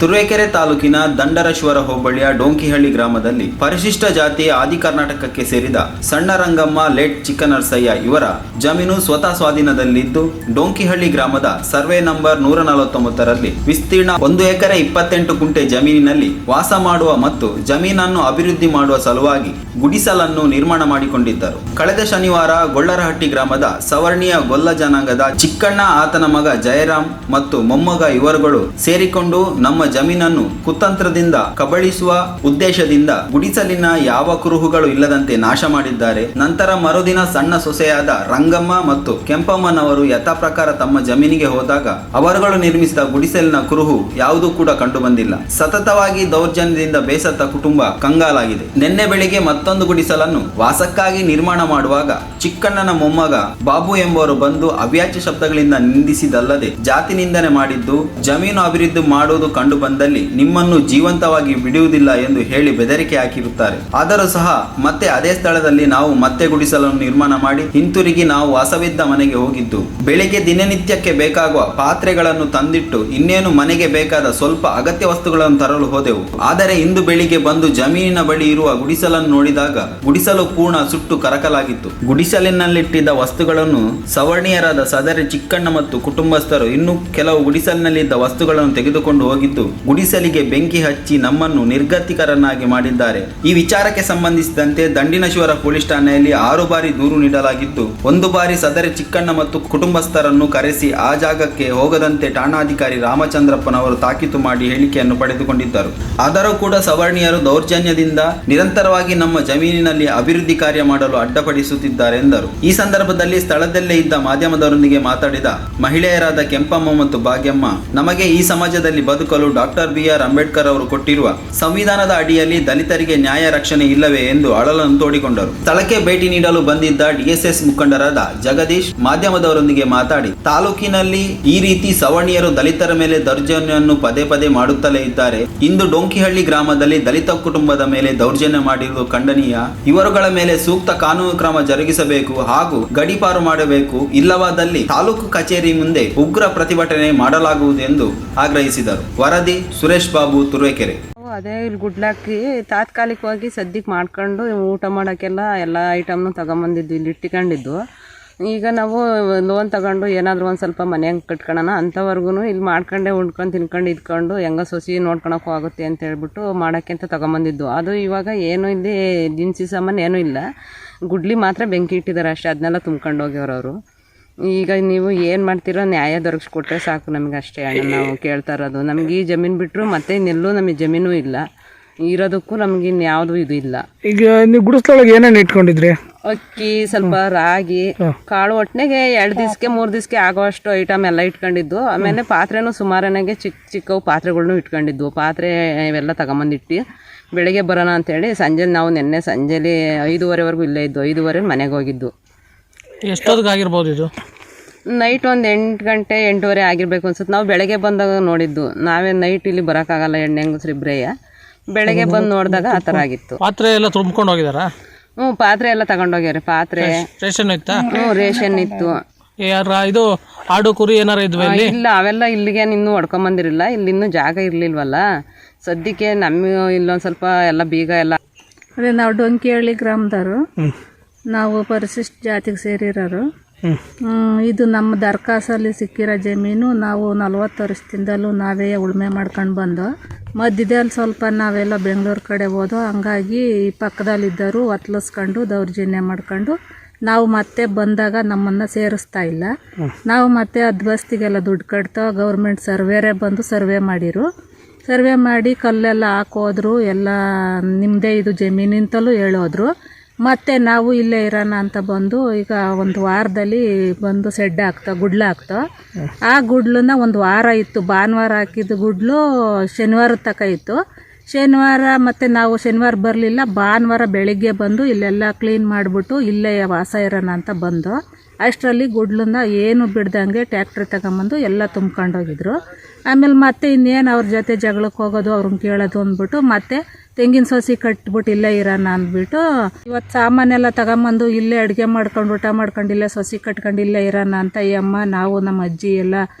ತುರುವೇಕೆರೆ ತಾಲೂಕಿನ ದಂಡರೇಶ್ವರ ಹೋಬಳಿಯ ಡೊಂಕಿಹಳ್ಳಿ ಗ್ರಾಮದಲ್ಲಿ ಪರಿಶಿಷ್ಟ ಜಾತಿಯ ಆದಿ ಕರ್ನಾಟಕಕ್ಕೆ ಸೇರಿದ ಸಣ್ಣ ರಂಗಮ್ಮ ಲೇಟ್ ಚಿಕ್ಕನರಸಯ್ಯ ಇವರ ಜಮೀನು ಸ್ವತಃ ಸ್ವಾಧೀನದಲ್ಲಿದ್ದು ಡೊಂಕಿಹಳ್ಳಿ ಗ್ರಾಮದ ಸರ್ವೆ ನಂಬರ್ 149ರಲ್ಲಿ ವಿಸ್ತೀರ್ಣ 1 ಎಕರೆ 28 ಗುಂಟೆ ಜಮೀನಿನಲ್ಲಿ ವಾಸ ಮಾಡುವ ಮತ್ತು ಜಮೀನನ್ನು ಅಭಿವೃದ್ಧಿ ಮಾಡುವ ಸಲುವಾಗಿ ಗುಡಿಸಲನ್ನು ನಿರ್ಮಾಣ ಮಾಡಿಕೊಂಡಿದ್ದರು. ಕಳೆದ ಶನಿವಾರ ಗೊಳ್ಳರಹಟ್ಟಿ ಗ್ರಾಮದ ಸವರ್ಣೀಯ ಗೊಲ್ಲ ಜನಾಂಗದ ಚಿಕ್ಕಣ್ಣ, ಆತನ ಮಗ ಜಯರಾಮ್ ಮತ್ತು ಮೊಮ್ಮಗ ಇವರುಗಳು ಸೇರಿಕೊಂಡು ನಮ್ಮ ಜಮೀನನ್ನು ಕುತಂತ್ರದಿಂದ ಕಬಳಿಸುವ ಉದ್ದೇಶದಿಂದ ಗುಡಿಸಲಿನ ಯಾವ ಕುರುಹುಗಳು ಇಲ್ಲದಂತೆ ನಾಶ ಮಾಡಿದ್ದಾರೆ. ನಂತರ ಮರುದಿನ ಸಣ್ಣ ಸೊಸೆಯಾದ ರಂಗಮ್ಮ ಮತ್ತು ಕೆಂಪಮ್ಮನವರು ಯಥಾ ಪ್ರಕಾರ ತಮ್ಮ ಜಮೀನಿಗೆ ಹೋದಾಗ ಅವರುಗಳು ನಿರ್ಮಿಸಿದ ಗುಡಿಸಲಿನ ಕುರುಹು ಯಾವುದೂ ಕೂಡ ಕಂಡು ಬಂದಿಲ್ಲ. ಸತತವಾಗಿ ದೌರ್ಜನ್ಯದಿಂದ ಬೇಸತ್ತ ಕುಟುಂಬ ಕಂಗಾಲಾಗಿದೆ. ನಿನ್ನೆ ಬೆಳಿಗ್ಗೆ ಮತ್ತೊಂದು ಗುಡಿಸಲನ್ನು ವಾಸಕ್ಕಾಗಿ ನಿರ್ಮಾಣ ಮಾಡುವಾಗ ಚಿಕ್ಕಣ್ಣನ ಮೊಮ್ಮಗ ಬಾಬು ಎಂಬುವರು ಬಂದು ಅವ್ಯಾಚ್ಯ ಶಬ್ದಗಳಿಂದ ನಿಂದಿಸಿದಲ್ಲದೆ ಜಾತಿ ನಿಂದನೆ ಮಾಡಿದ್ದು, ಜಮೀನು ಅಭಿವೃದ್ಧಿ ಮಾಡುವುದು ಕಂಡು ಬಂದಲ್ಲಿ ನಿಮ್ಮನ್ನು ಜೀವಂತವಾಗಿ ಬಿಡುವುದಿಲ್ಲ ಎಂದು ಹೇಳಿ ಬೆದರಿಕೆ ಹಾಕಿರುತ್ತಾರೆ. ಆದರೂ ಸಹ ಮತ್ತೆ ಅದೇ ಸ್ಥಳದಲ್ಲಿ ನಾವು ಮತ್ತೆ ಗುಡಿಸಲನ್ನು ನಿರ್ಮಾಣ ಮಾಡಿ ಹಿಂತಿರುಗಿ ನಾವು ವಾಸವಿದ್ದ ಮನೆಗೆ ಹೋಗಿದ್ದು, ಬೆಳಿಗ್ಗೆ ದಿನನಿತ್ಯಕ್ಕೆ ಬೇಕಾಗುವ ಪಾತ್ರೆಗಳನ್ನು ತಂದಿಟ್ಟು ಇನ್ನೇನು ಮನೆಗೆ ಬೇಕಾದ ಸ್ವಲ್ಪ ಅಗತ್ಯ ವಸ್ತುಗಳನ್ನು ತರಲು ಹೋದೆವು. ಆದರೆ ಇಂದು ಬೆಳಿಗ್ಗೆ ಬಂದು ಜಮೀನಿನ ಬಳಿ ಇರುವ ಗುಡಿಸಲನ್ನು ನೋಡಿದಾಗ ಗುಡಿಸಲು ಪೂರ್ಣ ಸುಟ್ಟು ಕರಕಲಾಗಿತ್ತು. ಗುಡಿಸಲಿನಲ್ಲಿಟ್ಟಿದ್ದ ವಸ್ತುಗಳನ್ನು ಸವರ್ಣೀಯರಾದ ಸದರಿ ಚಿಕ್ಕಣ್ಣ ಮತ್ತು ಕುಟುಂಬಸ್ಥರು ಇನ್ನು ಕೆಲವು ಗುಡಿಸಲಿನಲ್ಲಿದ್ದ ವಸ್ತುಗಳನ್ನು ತೆಗೆದುಕೊಂಡು ಹೋಗಿದ್ದು, ಗುಡಿಸಲಿಗೆ ಬೆಂಕಿ ಹಚ್ಚಿ ನಮ್ಮನ್ನು ನಿರ್ಗತಿಕರನ್ನಾಗಿ ಮಾಡಿದ್ದಾರೆ. ಈ ವಿಚಾರಕ್ಕೆ ಸಂಬಂಧಿಸಿದಂತೆ ದಂಡಿನಶ್ವರ ಪೊಲೀಸ್ ಠಾಣೆಯಲ್ಲಿ 6 ಬಾರಿ ದೂರು ನೀಡಲಾಗಿದ್ದು, 1 ಬಾರಿ ಸದರಿ ಚಿಕ್ಕಣ್ಣ ಮತ್ತು ಕುಟುಂಬಸ್ಥರನ್ನು ಕರೆಸಿ ಆ ಜಾಗಕ್ಕೆ ಹೋಗದಂತೆ ಠಾಣಾಧಿಕಾರಿ ರಾಮಚಂದ್ರಪ್ಪನವರು ತಾಕೀತು ಮಾಡಿ ಹೇಳಿಕೆಯನ್ನು ಪಡೆದುಕೊಂಡಿದ್ದರು. ಆದರೂ ಕೂಡ ಸವರ್ಣೀಯರು ದೌರ್ಜನ್ಯದಿಂದ ನಿರಂತರವಾಗಿ ನಮ್ಮ ಜಮೀನಿನಲ್ಲಿ ಅಭಿವೃದ್ಧಿ ಕಾರ್ಯ ಮಾಡಲು ಅಡ್ಡಪಡಿಸುತ್ತಿದ್ದಾರೆ ಎಂದರು. ಈ ಸಂದರ್ಭದಲ್ಲಿ ಸ್ಥಳದಲ್ಲೇ ಇದ್ದ ಮಾಧ್ಯಮದವರೊಂದಿಗೆ ಮಾತನಾಡಿದ ಮಹಿಳೆಯರಾದ ಕೆಂಪಮ್ಮ ಮತ್ತು ಭಾಗ್ಯಮ್ಮ, ನಮಗೆ ಈ ಸಮಾಜದಲ್ಲಿ ಬದುಕಲು ಡಾಕ್ಟರ್ BR ಅಂಬೇಡ್ಕರ್ ಅವರು ಕೊಟ್ಟಿರುವ ಸಂವಿಧಾನದ ಅಡಿಯಲ್ಲಿ ದಲಿತರಿಗೆ ನ್ಯಾಯ ರಕ್ಷಣೆ ಇಲ್ಲವೇ ಎಂದು ಅಳಲನ್ನು ತೋಡಿಕೊಂಡರು. ಸ್ಥಳಕ್ಕೆ ಭೇಟಿ ನೀಡಲು ಬಂದಿದ್ದ DSS ಮುಖಂಡರಾದ ಜಗದೀಶ್ ಮಾಧ್ಯಮದವರೊಂದಿಗೆ ಮಾತಾಡಿ, ತಾಲೂಕಿನಲ್ಲಿ ಈ ರೀತಿ ಸವರ್ಣೀಯರು ದಲಿತರ ಮೇಲೆ ದೌರ್ಜನ್ಯವನ್ನು ಪದೇ ಪದೇ ಮಾಡುತ್ತಲೇ ಇದ್ದಾರೆ. ಇಂದು ಡೊಂಕಿಹಳ್ಳಿ ಗ್ರಾಮದಲ್ಲಿ ದಲಿತ ಕುಟುಂಬದ ಮೇಲೆ ದೌರ್ಜನ್ಯ ಮಾಡಿರುವುದು ಖಂಡನೀಯ. ಇವರುಗಳ ಮೇಲೆ ಸೂಕ್ತ ಕಾನೂನು ಕ್ರಮ ಜರುಗಿಸಬೇಕು ಹಾಗೂ ಗಡೀಪಾರು ಮಾಡಬೇಕು. ಇಲ್ಲವಾದಲ್ಲಿ ತಾಲೂಕು ಕಚೇರಿ ಮುಂದೆ ಉಗ್ರ ಪ್ರತಿಭಟನೆ ಮಾಡಲಾಗುವುದು ಎಂದು ಆಗ್ರಹಿಸಿದರು. ವರದಿ ಸುರೇಶ್ ಬಾಬು, ತುರುವೇಕೆರೆ. ಅದೇ ಇಲ್ಲಿ ಗುಡ್ಲಾಕಿ ತಾತ್ಕಾಲಿಕವಾಗಿ ಸದ್ಯಕ್ಕೆ ಮಾಡ್ಕೊಂಡು ಊಟ ಮಾಡೋಕ್ಕೆಲ್ಲ ಎಲ್ಲ ಐಟಮ್ನು ತಗೊಂಬಂದಿದ್ದು ಇಲ್ಲಿ ಇಟ್ಕೊಂಡಿದ್ದು. ಈಗ ನಾವು ಲೋನ್ ತಗೊಂಡು ಏನಾದರೂ ಒಂದು ಸ್ವಲ್ಪ ಮನೆ ಹಂಗೆ ಕಟ್ಕೊಳ್ಳೋಣ ಅಂಥವ್ರಿಗೂ ಇಲ್ಲಿ ಮಾಡ್ಕೊಂಡೆ ಉಂಡ್ಕೊಂಡು ತಿನ್ಕೊಂಡು ಇದ್ಕೊಂಡು ಹೆಂಗ ಸೊಸಿ ನೋಡ್ಕೊಳಕ್ಕೂ ಆಗುತ್ತೆ ಅಂತ ಹೇಳ್ಬಿಟ್ಟು ಮಾಡೋಕ್ಕೆ ಅಂತ ತಗೊಂಬಂದಿದ್ದು. ಅದು ಇವಾಗ ಏನು ಇಲ್ಲಿ ದಿನಸಿ ಸಾಮಾನು ಏನೂ ಇಲ್ಲ, ಗುಡ್ಲಿ ಮಾತ್ರ ಬೆಂಕಿ ಇಟ್ಟಿದ್ದಾರೆ ಅಷ್ಟೇ. ಅದನ್ನೆಲ್ಲ ತುಂಬ್ಕೊಂಡು ಹೋಗ್ಯವ್ರವರು. ಈಗ ನೀವು ಏನು ಮಾಡ್ತೀರೋ ನ್ಯಾಯ ದೊರಕಿಸ್ಕೊಟ್ರೆ ಸಾಕು ನಮಗೆ ಅಷ್ಟೇ ಅಣ್ಣ ನಾವು ಕೇಳ್ತಾ ಇರೋದು. ನಮ್ಗೆ ಈ ಜಮೀನು ಬಿಟ್ಟರು ಮತ್ತೆ ಇನ್ನೆಲ್ಲೂ ನಮಗೆ ಜಮೀನು ಇಲ್ಲ, ಇರೋದಕ್ಕೂ ನಮ್ಗೆ ಇನ್ಯಾವುದು ಇದು ಇಲ್ಲ. ಈಗ ನೀವು ಗುಡಿಸ್ಲೊಳಗೆ ಏನೇನು ಇಟ್ಕೊಂಡಿದ್ರಿ? ಅಕ್ಕಿ, ಸ್ವಲ್ಪ ರಾಗಿ, ಕಾಳು, ಒಟ್ಟಿಗೆ 2 ದಿವಸಕ್ಕೆ 3 ದಿವಸಕ್ಕೆ ಆಗೋಷ್ಟು ಐಟಮ್ ಎಲ್ಲ ಇಟ್ಕೊಂಡಿದ್ದು. ಆಮೇಲೆ ಪಾತ್ರೆನೂ ಸುಮಾರನಾಗೆ ಚಿಕ್ಕವು ಪಾತ್ರೆಗಳ್ನು ಇಟ್ಕೊಂಡಿದ್ವು. ಪಾತ್ರೆ ಇವೆಲ್ಲ ತಗೊಂಬಂದಿಟ್ಟು ಬೆಳಗ್ಗೆ ಬರೋಣ ಅಂತೇಳಿ ಸಂಜೆ ನಾವು ನಿನ್ನೆ ಸಂಜೆಲಿ 5:30ವರೆಗೂ ಇಲ್ಲೇ ಇದ್ದು. 5:30 ಮನೆಗೆ ಹೋಗಿದ್ದು. ಎಷ್ಟೊತ್ತಿಗೆ ಆಗಿರ್ಬೋದು ಇದು? ನೈಟ್ ಒಂದು 8 ಗಂಟೆ 8:30 ಆಗಿರ್ಬೇಕು ಅನ್ಸುತ್ತೆ. ನಾವು ಬೆಳಗ್ಗೆ ಬಂದಾಗ ನೋಡಿದ್ದು. ನಾವೇ ನೈಟ್ ಇಲ್ಲಿ ಬರೋಕ್ಕಾಗಲ್ಲ, ಹೆಂಗಸ್ರು ಇಬ್ಬರೇಯ. ಬೆಳಗ್ಗೆ ಬಂದು ನೋಡಿದಾಗ ಆ ಥರ ಆಗಿತ್ತು. ಪಾತ್ರೆ ಎಲ್ಲ ತುಂಬ್ಕೊಂಡು ಹೋಗಿದಾರಾ? ಪಾತ್ರೆ ಎಲ್ಲ ತಗೊಂಡೋಗ್ಯಾರ. ಪಾತ್ರೆ ರೇಷನ್ ಇತ್ತಾ? ರೇಷನ್ ಇತ್ತು. ಇದು ಆಡು ಕುರಿ ಏನಾರ ಇದ್ವಿ? ಇಲ್ಲ, ಅವೆಲ್ಲ ಇಲ್ಲಿಗೆ ಇನ್ನೂ ಹೊಡ್ಕೊಂಬಂದಿರಲಿಲ್ಲ. ಇಲ್ಲಿ ಇನ್ನೂ ಜಾಗ ಇರಲಿಲ್ವಲ್ಲ ಸದ್ಯಕ್ಕೆ. ನಮಗೆ ಇಲ್ಲೊಂದು ಸ್ವಲ್ಪ ಎಲ್ಲ ಬೀಗ ಎಲ್ಲ. ಅದೇ ನಾವು ಡೊಂಕಿಹಳ್ಳಿ ಗ್ರಾಮದವರು, ನಾವು ಪರಿಶಿಷ್ಟ ಜಾತಿಗೆ ಸೇರಿರೋರು. ಇದು ನಮ್ಮ ದರ್ಖಾಸಲ್ಲಿ ಸಿಕ್ಕಿರೋ ಜಮೀನು. ನಾವು 40 ವರ್ಷದಿಂದಲೂ ನಾವೇ ಉಳುಮೆ ಮಾಡ್ಕೊಂಡು ಬಂದು, ಮಧ್ಯದಲ್ಲಿ ಸ್ವಲ್ಪ ನಾವೆಲ್ಲ ಬೆಂಗಳೂರು ಕಡೆ ಹೋದೋ. ಹಂಗಾಗಿ ಈ ಪಕ್ಕದಲ್ಲಿದ್ದರು ಒತ್ಲಿಸ್ಕೊಂಡು ದೌರ್ಜನ್ಯ ಮಾಡ್ಕೊಂಡು ನಾವು ಮತ್ತೆ ಬಂದಾಗ ನಮ್ಮನ್ನು ಸೇರಿಸ್ತಾ ಇಲ್ಲ. ನಾವು ಮತ್ತೆ ಅದ್ಬಸ್ತಿಗೆಲ್ಲ ದುಡ್ಡು ಕಟ್ತೋ. ಗೌರ್ಮೆಂಟ್ ಸರ್ವೇರೇ ಬಂದು ಸರ್ವೆ ಮಾಡಿರು. ಸರ್ವೆ ಮಾಡಿ ಕಲ್ಲೆಲ್ಲ ಹಾಕೋದ್ರು. ಎಲ್ಲ ನಿಮ್ಮದೇ ಇದು ಜಮೀನಿಂತಲೂ ಹೇಳೋದ್ರು. ಮತ್ತು ನಾವು ಇಲ್ಲೇ ಇರೋಣ ಅಂತ ಬಂದು ಈಗ 1 ವಾರದಲ್ಲಿ ಬಂದು ಸೆಡ್ ಹಾಕ್ತೋ, ಗುಡ್ಲು ಹಾಕ್ತೋ. ಆ ಗುಡ್ಲನ್ನ 1 ವಾರ ಇತ್ತು. ಭಾನುವಾರ ಹಾಕಿದ್ದು ಗುಡ್ಲು ಶನಿವಾರದ ತಕ ಇತ್ತು. ಶನಿವಾರ ಮತ್ತು ನಾವು ಶನಿವಾರ ಬರಲಿಲ್ಲ. ಭಾನುವಾರ ಬೆಳಿಗ್ಗೆ ಬಂದು ಇಲ್ಲೆಲ್ಲ ಕ್ಲೀನ್ ಮಾಡಿಬಿಟ್ಟು ಇಲ್ಲೇ ವಾಸ ಇರೋಣ ಅಂತ ಬಂದು, ಅಷ್ಟರಲ್ಲಿ ಗುಡ್ಲನ್ನ ಏನು ಬಿಡ್ದಂಗೆ ಟ್ಯಾಕ್ಟ್ರಿ ತಗೊಂಬಂದು ಎಲ್ಲ ತುಂಬ್ಕೊಂಡೋಗಿದ್ರು. ಆಮೇಲೆ ಮತ್ತೆ ಇನ್ನೇನು ಅವ್ರ ಜೊತೆ ಜಗಳಕ್ಕೆ ಹೋಗೋದು, ಅವ್ರನ್ನ ಕೇಳೋದು ಅಂದ್ಬಿಟ್ಟು ಮತ್ತೆ ತೆಂಗಿನ ಸೊಸಿ ಕಟ್ಬಿಟ್ಟು ಇಲ್ಲೇ ಇರೋಣ ಅಂದ್ಬಿಟ್ಟು ಇವತ್ತು ಸಾಮಾನೆಲ್ಲ ತಗೊಂಬಂದು ಇಲ್ಲೇ ಅಡುಗೆ ಮಾಡ್ಕೊಂಡು ಊಟ ಮಾಡ್ಕೊಂಡು ಇಲ್ಲೇ ಸೊಸಿ ಕಟ್ಕೊಂಡು ಇಲ್ಲೇ ಇರೋಣ ಅಂತ ಈ ಅಮ್ಮ ನಾವು ನಮ್ಮ ಅಜ್ಜಿ ಎಲ್ಲ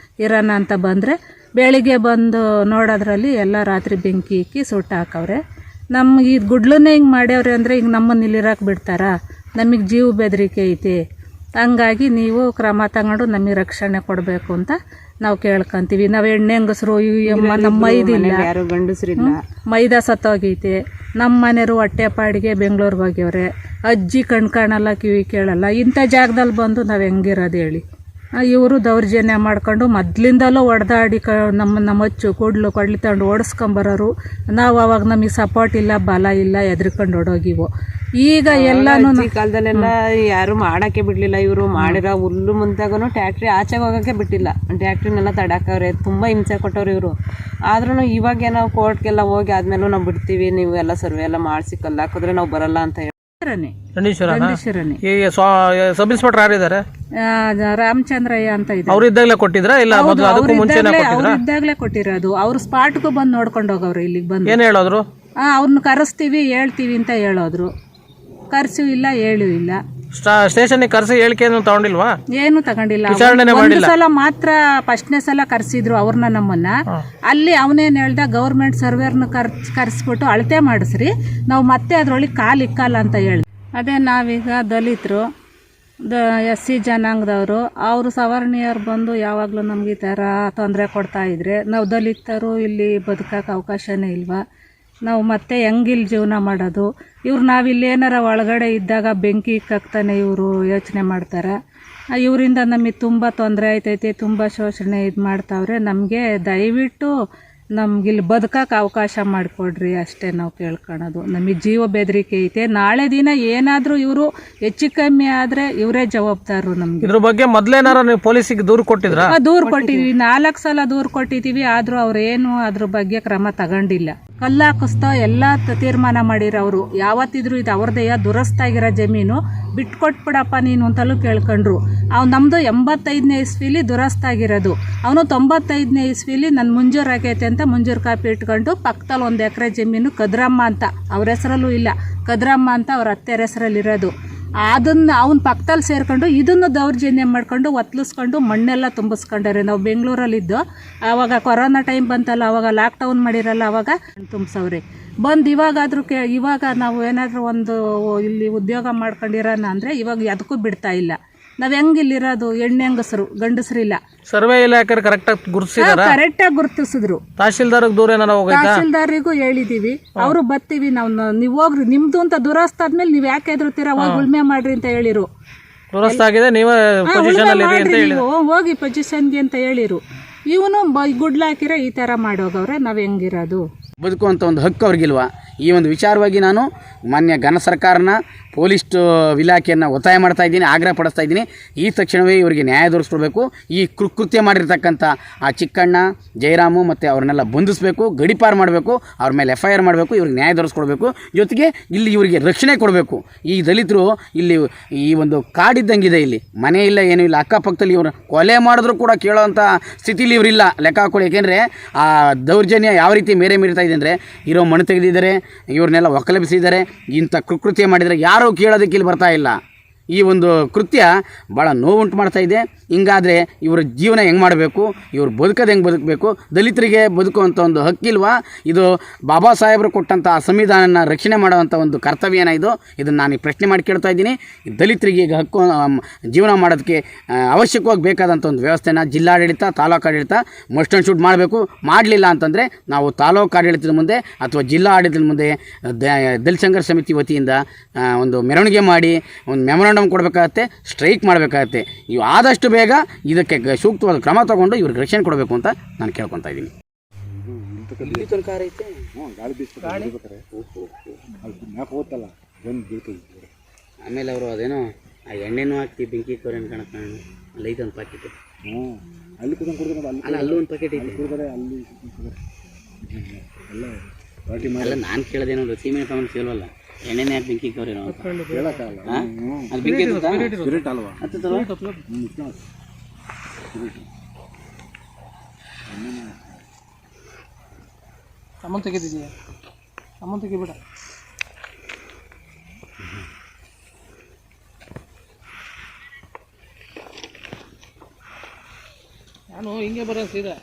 ಇರೋಣ ಅಂತ ಬಂದರೆ ಬೆಳಿಗ್ಗೆ ಬಂದು ನೋಡೋದ್ರಲ್ಲಿ ಎಲ್ಲ ರಾತ್ರಿ ಬೆಂಕಿ ಇಕ್ಕಿ ಸುಟ್ಟು ಹಾಕವ್ರೆ. ನಮ್ಗೆ ಇದು ಗುಡ್ಲನ್ನೇ ಹಿಂಗೆ ಮಾಡ್ಯವ್ರೆ ಅಂದರೆ ಈಗ ನಮ್ಮನ್ನು ಇಲ್ಲಿರೋಕೆ ಬಿಡ್ತಾರಾ? ನಮಗೆ ಜೀವ ಬೆದರಿಕೆ ಐತೆ. ಹಂಗಾಗಿ ನೀವು ಕ್ರಮ ತಗೊಂಡು ನಮಗೆ ರಕ್ಷಣೆ ಕೊಡಬೇಕು ಅಂತ ನಾವು ಕೇಳ್ಕೊಂತೀವಿ. ನಾವು ಎಣ್ಣೆ ಹೆಂಗಸರು ನಮ್ಮ ಮೈದಿಲ್ಲ, ಯಾರು ಗಂಡಸ್ರಿಲ್ಲ, ಮೈದಾ ಸತ್ತೋಗೈತೆ. ನಮ್ಮ ಮನೆಯವರು ಹೊಟ್ಟೆಪಾಡಿಗೆ ಬೆಂಗಳೂರಿಗೆ ಹೋಗ್ಯವ್ರೆ. ಅಜ್ಜಿ ಕಣ್ಕಾಣಲ್ಲ, ಕಿವಿ ಕೇಳಲ್ಲ. ಇಂಥ ಜಾಗದಲ್ಲಿ ಬಂದು ನಾವು ಹೆಂಗಿರೋದು ಹೇಳಿ? ಇವರು ದೌರ್ಜನ್ಯ ಮಾಡ್ಕೊಂಡು ಮೊದಲಿಂದಲೂ ಹೊಡೆದಾಡಿ ನಮ್ಮ ಮಚ್ಚು ಕೊಡ್ಲು ಕೊಡ್ಲಿ ತಗೊಂಡು ಓಡಿಸ್ಕೊಂಬರೋರು. ನಾವು ಅವಾಗ ನಮಗೆ ಸಪೋರ್ಟ್ ಇಲ್ಲ, ಬಲ ಇಲ್ಲ, ಎದ್ರಿಕೊಂಡು ಹೊಡೋಗಿವು. ಈಗ ಎಲ್ಲಾನು ಈ ಕಾಲದಲ್ಲೆಲ್ಲ ಯಾರು ಮಾಡಕ್ಕೆ ಬಿಡ್ಲಿಲ್ಲ. ಇವರು ಮಾಡಿರೋ ಹುಲ್ಲು ಮುಂತಾಗೂ ಟ್ಯಾಕ್ಟ್ರಿ ಆಚೆಗೆ ಹೋಗೋಕ್ಕೆ ಬಿಟ್ಟಿಲ್ಲ. ಟ್ಯಾಕ್ಟ್ರಿನೆಲ್ಲ ತಡಾಕವ್ರೆ, ತುಂಬ ಹಿಂಸೆ ಕೊಟ್ಟವ್ರು ಇವರು. ಆದ್ರೂ ಇವಾಗ ನಾವು ಕೋರ್ಟ್ಗೆಲ್ಲ ಹೋಗಿ ಆದ್ಮೇಲೂ ನಾವು ಬಿಡ್ತೀವಿ, ನೀವು ಎಲ್ಲ ಸರ್ವೆ ಎಲ್ಲ ಮಾಡಿಸಿ ಕಲ್ಲು ಹಾಕಿದ್ರೆ ನಾವು ಬರಲ್ಲ ಅಂತ ಹೇಳಿ ಗಂಡೀಶ್ವರನೇ. ಈ ಸಬ್ ಇನ್ಸ್ಪೆಕ್ಟರ್ ಯಾರಿದ್ದಾರೆ? ರಾಮಚಂದ್ರಯ್ಯ ಅಂತ ಇದೆ. ಅವ್ರು ಇದ್ದಾಗಲೇ ಕೊಟ್ಟಿದ್ರಾ ಇಲ್ಲ ಮೊದಲು ಅದಕ್ಕೂ ಮುಂಚೆನೇ ಕೊಟ್ಟಿದ್ರಾ? ಅವ್ರು ಇದ್ದಾಗಲೇ ಕೊಟ್ಟಿರೋದು. ಅವ್ರ ಸ್ಪಾಟ್ಗೂ ಬಂದು ನೋಡ್ಕೊಂಡು ಹೋಗವ್ರು. ಇಲ್ಲಿಗೆ ಬಂದು ಏನ್ ಹೇಳೋದ್ರು? ಅವ್ರನ್ನ ಕರೆಸ್ತೀವಿ ಹೇಳ್ತೀವಿ ಅಂತ ಹೇಳೋದ್ರು. ಕರ್ಸು ಇಲ್ಲ, ಹೇಳು ಇಲ್ಲ. ಸ್ಟೇಷನ್ ಕರ್ಸಿ ಹೇಳಿಕೆ ತಗೊಂಡಿಲ್ವಾ? ಏನು ತಗೊಂಡಿಲ್ಲ. ಒಂದು ಸಲ ಮಾತ್ರ ಫಸ್ಟ್ನೇ ಸಲ ಕರ್ಸಿದ್ರು ಅವ್ರನ್ನ, ನಮ್ಮನ್ನ. ಅಲ್ಲಿ ಅವನೇನ್ ಹೇಳ್ದ, ಗೌರ್ಮೆಂಟ್ ಸರ್ವೇರ್ನ ಕರ್ಸ್ಬಿಟ್ಟು ಅಳತೆ ಮಾಡಿಸ್ರಿ, ನಾವು ಮತ್ತೆ ಅದ್ರೊಳಗೆ ಕಾಲು ಇಕ್ಕಲ್ಲ ಅಂತ ಹೇಳಿ. ಅದೇ ನಾವೀಗ ದಲಿತರು, SC ಜನಾಂಗದವರು, ಅವರು ಸವರ್ಣೀಯರು ಬಂದು ಯಾವಾಗಲೂ ನಮ್ಗೆ ಈ ಥರ ತೊಂದರೆ ಕೊಡ್ತಾ ಇದ್ರೆ ನಾವು ದಲಿತರು ಇಲ್ಲಿ ಬದುಕಕ್ಕೆ ಅವಕಾಶನೇ ಇಲ್ವಾ? ನಾವು ಮತ್ತೆ ಹೆಂಗಿಲ್ಲಿ ಜೀವನ ಮಾಡೋದು? ಇವ್ರು ನಾವಿಲ್ಲಿ ಏನಾರ ಒಳಗಡೆ ಇದ್ದಾಗ ಬೆಂಕಿ ಇಕ್ಕಾಗ್ತಾನೆ ಇವರು ಯೋಚನೆ ಮಾಡ್ತಾರೆ. ಇವರಿಂದ ನಮಗೆ ತುಂಬ ತೊಂದರೆ ಆಯ್ತೈತೆ, ತುಂಬ ಶೋಷಣೆ ಇದು ಮಾಡ್ತಾವ್ರೆ. ನಮಗೆ ದಯವಿಟ್ಟು ನಮ್ಗಿಲ್ಲಿ ಬದುಕಕ್ಕೆ ಅವಕಾಶ ಮಾಡಿಕೊಡ್ರಿ ಅಷ್ಟೇ ನಾವು ಕೇಳ್ಕೊಳೋದು. ನಮಗೆ ಜೀವ ಬೆದರಿಕೆ ಐತೆ. ನಾಳೆ ದಿನ ಏನಾದರೂ ಇವರು ಹೆಚ್ಚು ಕಮ್ಮಿ ಆದರೆ ಇವರೇ ಜವಾಬ್ದಾರರು ನಮ್ಗೆ. ಇದ್ರ ಬಗ್ಗೆ ಮೊದಲೇನಾರ ನೀವು ಪೊಲೀಸಿಗೆ ದೂರು ಕೊಟ್ಟಿದ್ರಾ? ದೂರು ಕೊಟ್ಟಿದ್ವಿ, 4 ಸಲ ದೂರು ಕೊಟ್ಟಿದ್ದೀವಿ. ಆದರೂ ಅವ್ರೇನು ಅದ್ರ ಬಗ್ಗೆ ಕ್ರಮ ತಗೊಂಡಿಲ್ಲ. ಕಲ್ಲು ಹಾಕಿಸ್ತೋ ಎಲ್ಲ ತೀರ್ಮಾನ ಮಾಡಿರೋ ಅವರು. ಯಾವತ್ತಿದ್ರು ಇದು ಅವ್ರದೆಯ ದುರಸ್ತಾಗಿರೋ ಜಮೀನು, ಬಿಟ್ಕೊಟ್ಬಿಡಪ್ಪ ನೀನು ಅಂತಲೂ ಕೇಳ್ಕೊಂಡ್ರು. ನಮ್ಮದು 85ನೇ ಇಸ್ವಿಲಿ ದುರಸ್ತಾಗಿರೋದು. ಅವನು 95ನೇ ಇಸ್ವಿಲಿ ನನ್ನ ಮುಂಜೂರು ಆಗೈತೆ ಅಂತ ಮುಂಜೂರು ಕಾಪಿ ಇಟ್ಕೊಂಡು ಪಕ್ಕದಲ್ಲಿ 1 ಎಕರೆ ಜಮೀನು ಕದ್ರಮ್ಮ ಅಂತ, ಅವ್ರ ಹೆಸರಲ್ಲೂ ಇಲ್ಲ, ಕದ್ರಮ್ಮ ಅಂತ ಅವ್ರ ಅತ್ತೆಯರ ಹೆಸರಲ್ಲಿರೋದು. ಅದನ್ನು ಅವ್ನ ಪಕ್ಕದಲ್ಲಿ ಸೇರ್ಕೊಂಡು ಇದನ್ನು ದೌರ್ಜನ್ಯ ಮಾಡ್ಕೊಂಡು ಒತ್ತಲಿಸ್ಕೊಂಡು ಮಣ್ಣೆಲ್ಲ ತುಂಬಿಸ್ಕೊಂಡಾರೆ. ನಾವು ಬೆಂಗಳೂರಲ್ಲಿದ್ದು ಆವಾಗ ಕೊರೋನಾ ಟೈಮ್ ಬಂತಲ್ಲ, ಆವಾಗ ಲಾಕ್ಡೌನ್ ಮಾಡಿರಲ್ಲ, ಆವಾಗ ತುಂಬಿಸವ್ರೆ. ಬಂದು ಇವಾಗಾದರೂ ಇವಾಗ ನಾವು ಏನಾದರೂ ಒಂದು ಇಲ್ಲಿ ಉದ್ಯೋಗ ಮಾಡ್ಕೊಂಡಿರೋಣ ಅಂದರೆ ಇವಾಗ ಅದಕ್ಕೂ ಬಿಡ್ತಾ ಇಲ್ಲ. ನಾವು ಹೆಂಗಿಲ್ಲಿರೋದು? ಹೆಣ್ಣು ಹೆಂಗಸರು, ಗಂಡಸರಿಲ್ಲ. ಸರ್ವೆ ಇಲಾಖೆ ಕರೆಕ್ಟಾಗಿ ಗುರುತಿಸಿದಾರ? ಕರೆಕ್ಟಾಗಿ ಗುರುತಿಸಿದ್ರು. ತಹಶೀಲ್ದಾರ್ಗೆ ದೂರ ಏನಾರ ಹೋಗೈತಾ? ತಹಶೀಲ್ದಾರಿಗೂ ಹೇಳಿದೀವಿ. ಅವರು ಬರ್ತೀವಿ, ನೀವು ಹೋಗ್ರಿ, ನಿಮ್ದು ಅಂತ ದುರಸ್ತ ಆದ್ಮೇಲೆ ನೀವು ಯಾಕೆ ಎದುರ್ತೀರಾ, ಹೋಗಿ ಉಳ್ಮೆ ಮಾಡ್ರಿ ಅಂತ ಹೇಳಿರು. ದುರಸ್ತ ಆಗಿದೆ, ನೀವೇ ಪೊಸಿಷನ್ ಅಲ್ಲಿ ಇರಿ ಅಂತ ಹೇಳಿದ್ರು. ಹೋಗಿ ಪೊಸಿಷನ್ಗೆ ಅಂತ ಹೇಳಿರು. ಇವನು ಗುಡ್ಲಾಕಿರ ಈ ಥರ ಮಾಡೋಗವ್ರೆ. ನಾವು ಹೆಂಗಿರೋದು? ಬದುಕುವಂಥ ಒಂದು ಹಕ್ಕು ಅವ್ರಿಗಿಲ್ವಾ? ಈ ಒಂದು ವಿಚಾರವಾಗಿ ನಾನು ಮಾನ್ಯ ಘನ ಸರ್ಕಾರನ, ಪೊಲೀಸ್ ಇಲಾಖೆಯನ್ನು ಒತ್ತಾಯ ಮಾಡ್ತಾ ಇದ್ದೀನಿ, ಆಗ್ರಹ ಪಡಿಸ್ತಾ ಇದ್ದೀನಿ. ಈ ತಕ್ಷಣವೇ ಇವರಿಗೆ ನ್ಯಾಯ ದೊರಕಿಸ್ಕೊಡ್ಬೇಕು. ಈ ಕೃತ್ಯ ಮಾಡಿರ್ತಕ್ಕಂಥ ಆ ಚಿಕ್ಕಣ್ಣ, ಜಯರಾಮು ಮತ್ತು ಅವ್ರನ್ನೆಲ್ಲ ಬಂಧಿಸಬೇಕು, ಗಡೀಪಾರು ಮಾಡಬೇಕು, ಅವ್ರ ಮೇಲೆ FIR ಮಾಡಬೇಕು, ಇವ್ರಿಗೆ ನ್ಯಾಯ ದೊರಕಿಸ್ಕೊಡ್ಬೇಕು. ಜೊತೆಗೆ ಇಲ್ಲಿ ಇವರಿಗೆ ರಕ್ಷಣೆ ಕೊಡಬೇಕು. ಈ ದಲಿತರು ಇಲ್ಲಿ ಈ ಒಂದು ಕಾಡಿದ್ದಂಗಿದೆ, ಇಲ್ಲಿ ಮನೆ ಇಲ್ಲ, ಏನೂ ಇಲ್ಲ. ಅಕ್ಕಪಕ್ಕದಲ್ಲಿ ಇವರು ಕೊಲೆ ಮಾಡಿದ್ರು ಕೂಡ ಕೇಳೋವಂಥ ಸ್ಥಿತಿಲಿ ಇವರಿಲ್ಲ. ಲೆಕ್ಕ ಹಾಕೊಳ್ಳಿ. ಏಕೆಂದರೆ ಆ ದೌರ್ಜನ್ಯ ಯಾವ ರೀತಿ ಮೀರ್ತಾ ಇದೆ ಅಂದರೆ, ಇರೋ ಮಣ್ಣು ತೆಗೆದಿದ್ದಾರೆ, ಇವ್ರನ್ನೆಲ್ಲ ಒಕ್ಕಲೆಬ್ಬಿಸಿದ್ದಾರೆ. ಇಂಥ ಕೃತ್ಯ ಮಾಡಿದರೆ ಯಾರೂ ಕೇಳೋದಕ್ಕೆ ಇಲ್ಲಿ ಬರ್ತಾ ಇಲ್ಲ. ಈ ಒಂದು ಕೃತ್ಯ ಭಾಳ ನೋವುಂಟು ಮಾಡ್ತಾ ಇದೆ. ಹಿಂಗಾದರೆ ಇವರ ಜೀವನ ಹೆಂಗೆ ಮಾಡಬೇಕು, ಇವರು ಬದುಕೋದು ಹೆಂಗೆ ಬದುಕಬೇಕು? ದಲಿತರಿಗೆ ಬದುಕುವಂಥ ಒಂದು ಹಕ್ಕಿಲ್ವಾ? ಇದು ಬಾಬಾ ಸಾಹೇಬರು ಕೊಟ್ಟಂಥ ಸಂವಿಧಾನನ ರಕ್ಷಣೆ ಮಾಡುವಂಥ ಒಂದು ಕರ್ತವ್ಯನ ಇದು. ಇದನ್ನು ನಾನು ಪ್ರಶ್ನೆ ಮಾಡಿ ಕೇಳ್ತಾ ಇದ್ದೀನಿ. ದಲಿತರಿಗೆ ಈಗ ಹಕ್ಕು ಜೀವನ ಮಾಡೋದಕ್ಕೆ ಅವಶ್ಯಕವಾಗಿ ಬೇಕಾದಂಥ ಒಂದು ವ್ಯವಸ್ಥೆನ ಜಿಲ್ಲಾಡಳಿತ, ತಾಲೂಕು ಆಡಳಿತ ಮಸ್ಟ್ ಆ್ಯಂಡ್ ಶುಡ್ ಮಾಡಬೇಕು. ಮಾಡಲಿಲ್ಲ ಅಂತಂದರೆ ನಾವು ತಾಲೂಕು ಆಡಳಿತದ ಮುಂದೆ ಅಥವಾ ಜಿಲ್ಲಾ ಆಡಳಿತದ ಮುಂದೆ ದಲಿತ ಸಂಘರ್ಷ ಸಮಿತಿ ವತಿಯಿಂದ ಒಂದು ಮೆರವಣಿಗೆ ಮಾಡಿ ಒಂದು ಮೆಮೊರಾಂಡಮ್ ಕೊಡಬೇಕಾಗತ್ತೆ, ಸ್ಟ್ರೈಕ್ ಮಾಡಬೇಕಾಗತ್ತೆ. ಇವು ಆದಷ್ಟು ಬೇಗ ಇದಕ್ಕೆ ಸೂಕ್ತವಾದ ಕ್ರಮ ತಗೊಂಡು ಇವ್ರಿಗೆ ರಕ್ಷಣೆ ಕೊಡಬೇಕು ಅಂತ ನಾನು ಕೇಳ್ಕೊತಾ ಇದ್ದೀನಿ. ಆಮೇಲೆ ಅವರು ಅದೇನೋ ಆ ಎಣ್ಣೆನೂ ಹಾಕಿ ಬೆಂಕಿ ಕೊರೆ ಕಾಣಕ್ಕೆ ಅಲ್ಲಿ ಐತೆ ಒಂದು ಪ್ಯಾಕೆಟ್. ಅಲ್ಲ, ಅಲ್ಲೂ ಒಂದು ಪ್ಯಾಕೆಟ್ ಐತೆ. ಅಲ್ಲ, ನಾನು ಕೇಳೋದೇನೋ ಸೀಮೆ ತಗೊಂಡು ಸೇಲ್ವಲ್ಲ, ಎಣ್ಣೆನೇ ಯಾಕೆ ಬೆಂಕಿ ಕವ್ರೇನೋ ಅದು ಬೆಂಕಿ ಅಮೌಂಟ್ ತೆಗೆದಿದೆಯಾ? ಅಮೌಂಟ್ ತೆಗಿಬೇಡ. ನಾನು ಹಿಂಗೆ ಬರೋ ಸೀದಾ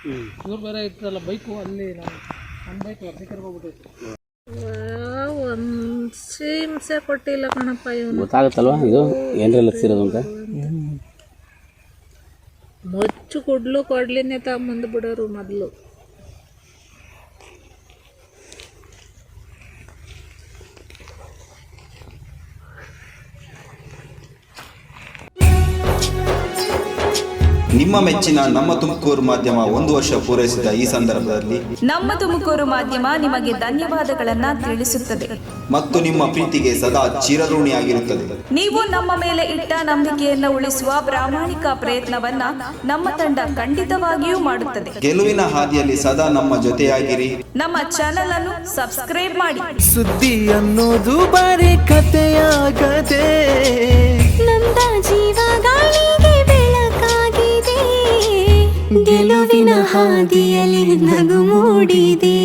ಇವ್ರು ಬೇರೆ ಇತ್ತಲ್ಲ ಬೈಕು ಅಲ್ಲಿ ನಮ್ಮ ಬೈಕ್ ಅರ್ಧಕ್ಕೆ ಹೋಗ್ಬಿಟ್ಟಿತ್ತು. ಒಂದು ಹಿಂಸೆ ಕೊಟ್ಟಿಲ್ಲ ಕಣಪ್ಪ ಇವನು. ಗೊತ್ತಾಗುತ್ತಲ್ವಾ ಇದು ಏನ್ರ ಲಕ್ಷಿರೋದು ಅಂತ. ಮೊಚ್ಚು ಕೊಡ್ಲಿನೇ ತಗೊಂಬಂದು ಬಿಡೋರು ಮೊದಲು. ನಿಮ್ಮ ಮೆಚ್ಚಿನ ನಮ್ಮ ತುಮಕೂರು ಮಾಧ್ಯಮ 1 ವರ್ಷ ಪೂರೈಸಿದ ಈ ಸಂದರ್ಭದಲ್ಲಿ ನಮ್ಮ ತುಮಕೂರು ಮಾಧ್ಯಮ ನಿಮಗೆ ಧನ್ಯವಾದಗಳನ್ನ ತಿಳಿಸುತ್ತದೆ ಮತ್ತು ನಿಮ್ಮ ಪ್ರೀತಿಗೆ ಸದಾ ಚಿರಋಣಿಯಾಗಿರುತ್ತದೆ. ನೀವು ನಮ್ಮ ಮೇಲೆ ಇಟ್ಟ ನಂಬಿಕೆಯನ್ನು ಉಳಿಸುವ ಪ್ರಾಮಾಣಿಕ ಪ್ರಯತ್ನವನ್ನ ನಮ್ಮ ತಂಡ ಖಂಡಿತವಾಗಿಯೂ ಮಾಡುತ್ತದೆ. ಗೆಲುವಿನ ಹಾದಿಯಲ್ಲಿ ಸದಾ ನಮ್ಮ ಜೊತೆಯಾಗಿರಿ. ನಮ್ಮ ಚಾನೆಲ್ ಅನ್ನು ಸಬ್ಸ್ಕ್ರೈಬ್ ಮಾಡಿ. ಸುದ್ದಿ ಅನ್ನೋದು ಬರೀ ಕಥೆಯಾಗದೆ ನಮ್ದ ಜೀವ ಗಾಳಿಗೆ ಬೆಳಕಾಗಿದೆ, ಗೆಲುವಿನ ಹಾದಿಯಲ್ಲಿ ನಗು ಮೂಡಿದೆ.